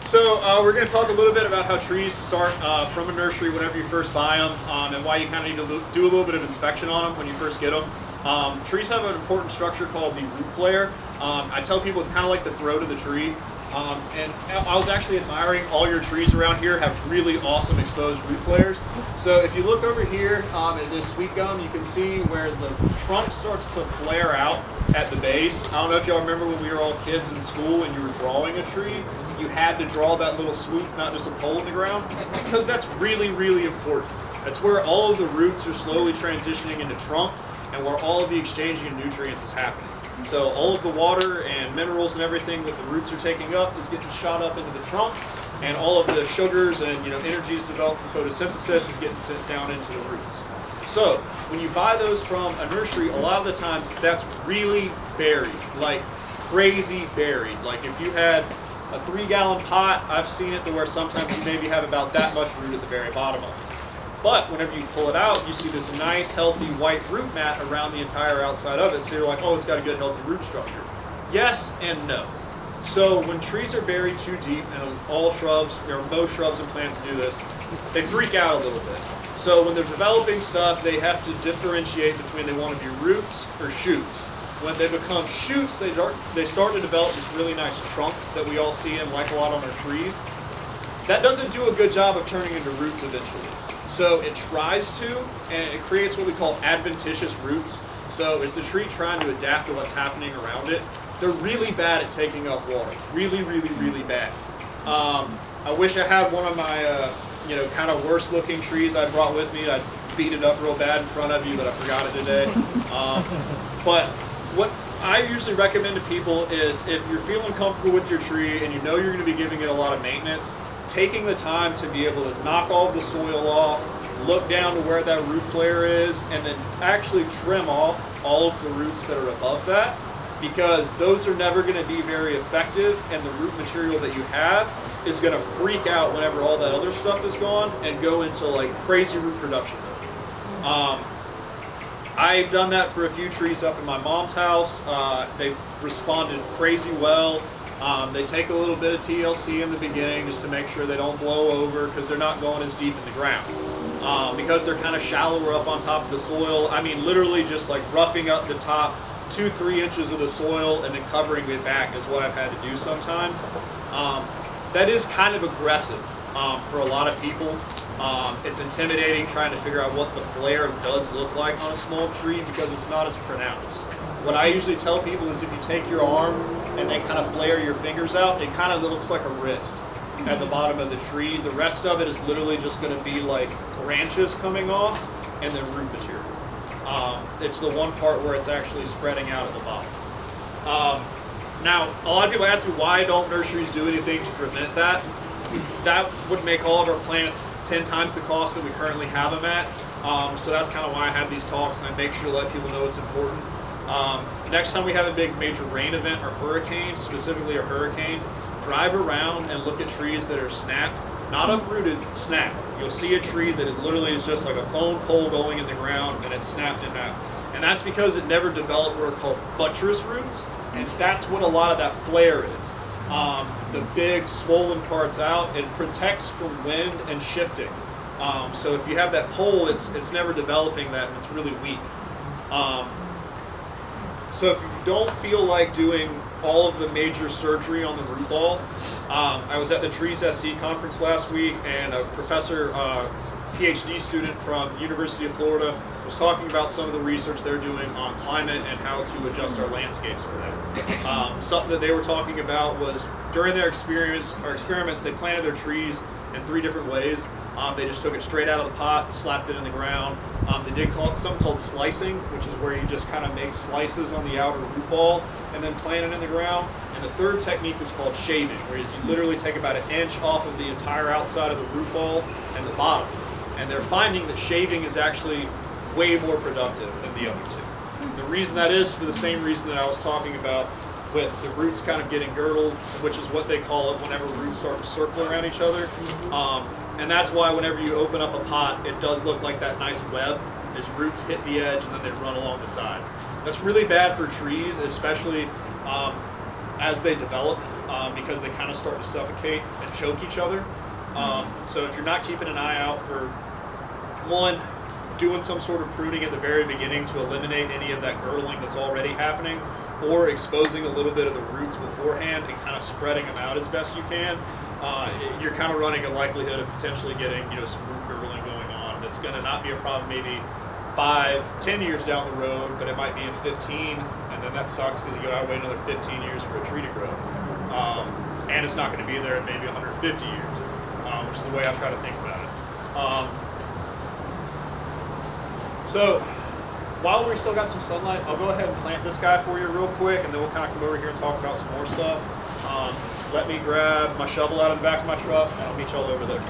So we're going to talk a little bit about how trees start from a nursery whenever you first buy them, and why you kind of need to do a little bit of inspection on them when you first get them. Trees have an important structure called the root flare. I tell people it's kind of like the throat of the tree. And I was actually admiring all your trees around here have really awesome exposed root flares. So if you look over here at this sweet gum, you can see where the trunk starts to flare out at the base. I don't know if y'all remember when we were all kids in school and you were drawing a tree, you had to draw that little swoop, not just a hole in the ground. It's because that's really, really important. That's where all of the roots are slowly transitioning into trunk and where all of the exchanging of nutrients is happening. So all of the water and minerals and everything that the roots are taking up is getting shot up into the trunk, and all of the sugars and energies developed from photosynthesis is getting sent down into the roots. So when you buy those from a nursery, a lot of the times that's really buried, like crazy buried. Like if you had a 3-gallon pot, I've seen it to where sometimes you maybe have about that much root at the very bottom of it. But whenever you pull it out, you see this nice, healthy white root mat around the entire outside of it. So you're like, oh, it's got a good, healthy root structure. Yes and no. So when trees are buried too deep, and all shrubs, or most shrubs and plants do this, they freak out a little bit. So when they're developing stuff, they have to differentiate between they want to be roots or shoots. When they become shoots, they start to develop this really nice trunk that we all see and like a lot on our trees. That doesn't do a good job of turning into roots eventually. So it tries to, and it creates what we call adventitious roots. So is the tree trying to adapt to what's happening around it? They're really bad at taking up water. Really, really, really bad. I wish I had one of my, kind of worst looking trees I brought with me. I'd beat it up real bad in front of you, but I forgot it today. But what I usually recommend to people is if you're feeling comfortable with your tree and you know you're going to be giving it a lot of maintenance, taking the time to be able to knock all of the soil off, look down to where that root flare is, and then actually trim off all of the roots that are above that, because those are never going to be very effective, and the root material that you have is going to freak out whenever all that other stuff is gone and go into like crazy root production. I've done that for a few trees up in my mom's house. They responded crazy well. They take a little bit of TLC in the beginning just to make sure they don't blow over, because they're not going as deep in the ground. Because they're kind of shallower up on top of the soil, I mean literally just like roughing up the top 2-3 inches of the soil and then covering it back is what I've had to do sometimes. That is kind of aggressive for a lot of people. It's intimidating trying to figure out what the flare does look like on a small tree because it's not as pronounced. What I usually tell people is if you take your arm and then kind of flare your fingers out, it kind of looks like a wrist at the bottom of the tree. The rest of it is literally just going to be like branches coming off and then root material. It's the one part where it's actually spreading out at the bottom. Now, a lot of people ask me why don't nurseries do anything to prevent that? That would make all of our plants 10 times the cost that we currently have them at. So that's kind of why I have these talks, and I make sure to let people know it's important. Next time we have a big major rain event or hurricane, specifically a hurricane, drive around and look at trees that are snapped, not uprooted, snapped. You'll see a tree that it literally is just like a phone pole going in the ground and it's snapped in half. And that's because it never developed what are called buttress roots, and that's what a lot of that flare is. The big swollen parts out, it protects from wind and shifting. So if you have that pole, it's never developing that, and it's really weak. So if you don't feel like doing all of the major surgery on the root ball, I was at the Trees SC conference last week, and a professor, PhD student from University of Florida, was talking about some of the research they're doing on climate and how to adjust our landscapes for that. Something that they were talking about was during their experiments, they planted their trees in 3 different ways. They just took it straight out of the pot, slapped it in the ground. They did something called slicing, which is where you just kind of make slices on the outer root ball and then plant it in the ground. And the third technique is called shaving, where you literally take about 1 inch off of the entire outside of the root ball and the bottom. And they're finding that shaving is actually way more productive than the other two. The reason that is for the same reason that I was talking about with the roots kind of getting girdled, which is what they call it whenever roots start to circle around each other. And that's why whenever you open up a pot, it does look like that nice web as roots hit the edge and then they run along the sides. That's really bad for trees, especially as they develop. because they kind of start to suffocate and choke each other. So if you're not keeping an eye out for, one, doing some sort of pruning at the very beginning to eliminate any of that girdling that's already happening, or exposing a little bit of the roots beforehand and kind of spreading them out as best you can, you're kind of running a likelihood of potentially getting, you know, some root girdling going on. That's going to not be a problem maybe 5, 10 years down the road, but it might be in 15, and then that sucks because you got to wait another 15 years for a tree to grow. And it's not going to be there in maybe 150 years, which is the way I try to think about it. So while we still got some sunlight, I'll go ahead and plant this guy for you real quick, and then we'll kind of come over here and talk about some more stuff. Let me grab my shovel out of the back of my truck, and I'll meet y'all over there.